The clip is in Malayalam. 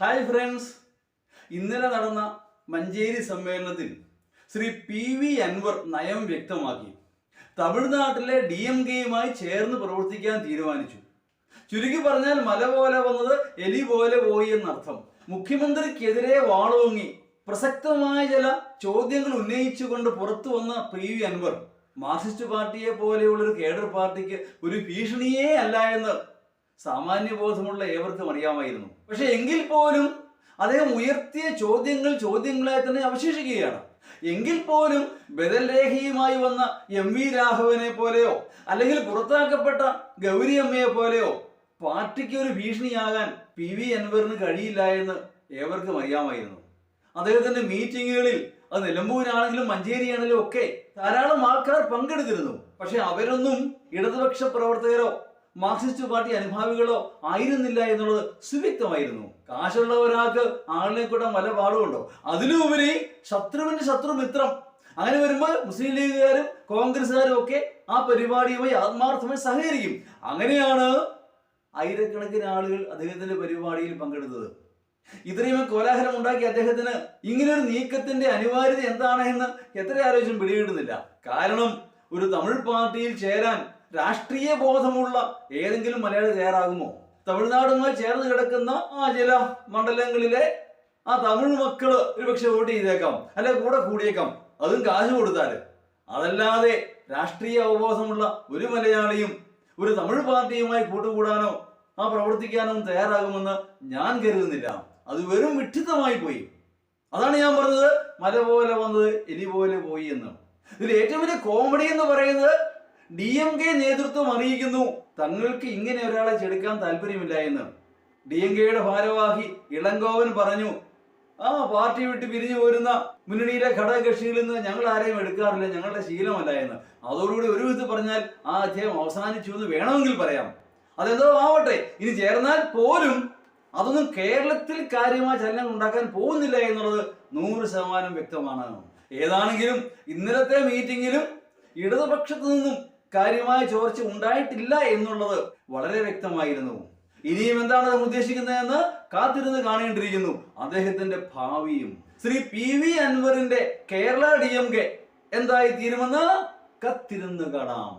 ഹായ് ഫ്രണ്ട്സ്, ഇന്നലെ നടന്ന മഞ്ചേരി സമ്മേളനത്തിൽ ശ്രീ പി അൻവർ നയം വ്യക്തമാക്കി. തമിഴ്നാട്ടിലെ DMK-യുമായി ചേർന്ന് പ്രവർത്തിക്കാൻ തീരുമാനിച്ചു. ചുരുക്കി പറഞ്ഞാൽ മല പോലെ വന്നത് എലി പോലെ പോയി എന്നർത്ഥം. മുഖ്യമന്ത്രിക്കെതിരെ വാളോങ്ങി പ്രസക്തമായ ചില ചോദ്യങ്ങൾ ഉന്നയിച്ചുകൊണ്ട് പുറത്തു വന്ന പി അൻവർ മാർക്സിസ്റ്റ് പാർട്ടിയെ പോലെയുള്ളൊരു കേഡർ പാർട്ടിക്ക് ഒരു ഭീഷണിയേ അല്ല എന്ന് സാമാന്യബോധമുള്ള ഏവർക്കും അറിയാമായിരുന്നു. പക്ഷെ എങ്കിൽ പോലും അദ്ദേഹം ഉയർത്തിയ ചോദ്യങ്ങളായി തന്നെ അവശേഷിക്കുകയാണ്. എങ്കിൽ പോലും ബദൽ രേഖയുമായി വന്ന MV രാഘവനെ പോലെയോ അല്ലെങ്കിൽ പുറത്താക്കപ്പെട്ട ഗൗരി അമ്മയെ പോലെയോ പാർട്ടിക്ക് ഒരു ഭീഷണിയാകാൻ പി അൻവറിന് കഴിയില്ല എന്ന് ഏവർക്കും അറിയാമായിരുന്നു. അദ്ദേഹത്തിന്റെ മീറ്റിങ്ങുകളിൽ അത് നിലമ്പൂരാണെങ്കിലും മഞ്ചേരിയാണെങ്കിലും ഒക്കെ ധാരാളം ആൾക്കാർ പങ്കെടുത്തിരുന്നു. പക്ഷെ അവരൊന്നും ഇടതുപക്ഷ പ്രവർത്തകരോ മാർക്സിസ്റ്റ് പാർട്ടി അനുഭാവികളോ ആയിരുന്നില്ല എന്നുള്ളത് സുവ്യക്തമായിരുന്നു. കാശുള്ള ഒരാൾക്ക് ആളിനെ കൂടെ വല്ല പാടുമുണ്ടോ? അതിലുപരി ശത്രുവിന്റെ ശത്രു മിത്രം. അങ്ങനെ വരുമ്പോൾ മുസ്ലിം ലീഗുകാരും കോൺഗ്രസ്സുകാരും ഒക്കെ ആ പരിപാടിയുമായി ആത്മാർത്ഥമായി സഹകരിക്കും. അങ്ങനെയാണ് ആയിരക്കണക്കിന് ആളുകൾ അദ്ദേഹത്തിന്റെ പരിപാടിയിൽ പങ്കെടുത്തത്. ഇത്രയും കോലാഹലം ഉണ്ടാക്കി അദ്ദേഹത്തിന് ഇങ്ങനൊരു നീക്കത്തിന്റെ അനിവാര്യത എന്താണ് എന്ന് എത്ര ആലോചിച്ചും പിടികിട്ടുന്നില്ല. കാരണം ഒരു തമിഴ് പാർട്ടിയിൽ ചേരാൻ രാഷ്ട്രീയ ബോധമുള്ള ഏതെങ്കിലും മലയാളി തയ്യാറാകുമോ? തമിഴ്നാടുമായി ചേർന്ന് കിടക്കുന്ന ചില മണ്ഡലങ്ങളിലെ തമിഴ് മക്കള് ഒരുപക്ഷെ വോട്ട് ചെയ്തേക്കാം, അല്ലെ കൂടെ കൂടിയേക്കാം, അതും കാശ് കൊടുത്താല്. അതല്ലാതെ രാഷ്ട്രീയ അവബോധമുള്ള ഒരു മലയാളിയും ഒരു തമിഴ് പാർട്ടിയുമായി കൂട്ടുകൂടാനോ പ്രവർത്തിക്കാനോ തയ്യാറാകുമെന്ന് ഞാൻ കരുതുന്നില്ല. അത് വെറും വിഡ്ഢിത്തമായി പോയി. അതാണ് ഞാൻ പറഞ്ഞത്, മല പോലെ വന്നത് എലി പോലെ പോയി എന്ന്. ഇതിൽ ഏറ്റവും വലിയ കോമഡി എന്ന് പറയുന്നത് DMK നേതൃത്വം അറിയിക്കുന്നു തങ്ങൾക്ക് ഇങ്ങനെ ഒരാളെ ചെടുക്കാൻ താല്പര്യമില്ല എന്ന്. DMK-യുടെ ഭാരവാഹി ഇളങ്കോവൻ പറഞ്ഞു, പാർട്ടി വിട്ട് പിരിഞ്ഞു പോരുന്ന മുന്നണിയിലെ ഘടകകക്ഷികളിൽ നിന്ന് ഞങ്ങൾ ആരെയും എടുക്കാറില്ല, ഞങ്ങളുടെ ശീലമല്ല എന്ന്. അതോടുകൂടി ഒരു വിധത്തിൽ പറഞ്ഞാൽ അധ്യായം അവസാനിച്ചു എന്ന് വേണമെങ്കിൽ പറയാം. അതെന്തോ ആവട്ടെ, ഇനി ചേർന്നാൽ പോലും അതൊന്നും കേരളത്തിൽ കാര്യമായ ചലനം ഉണ്ടാക്കാൻ പോകുന്നില്ല എന്നുള്ളത് 100% വ്യക്തമാണ്. ഏതാണെങ്കിലും ഇന്നലത്തെ മീറ്റിംഗിലും ഇടതുപക്ഷത്തു നിന്നും കാര്യമായ ചോർച്ച ഉണ്ടായിട്ടില്ല എന്നുള്ളത് വളരെ വ്യക്തമായിരുന്നു. ഇനിയും എന്താണ് അദ്ദേഹം ഉദ്ദേശിക്കുന്നതെന്ന് കാത്തിരുന്ന് കാണേണ്ടിയിരിക്കുന്നു. അദ്ദേഹത്തിന്റെ ഭാവിയും ശ്രീ പി അൻവറിന്റെ കേരള DMK എന്തായി തീരുമെന്ന് കത്തിരുന്ന് കാണാം.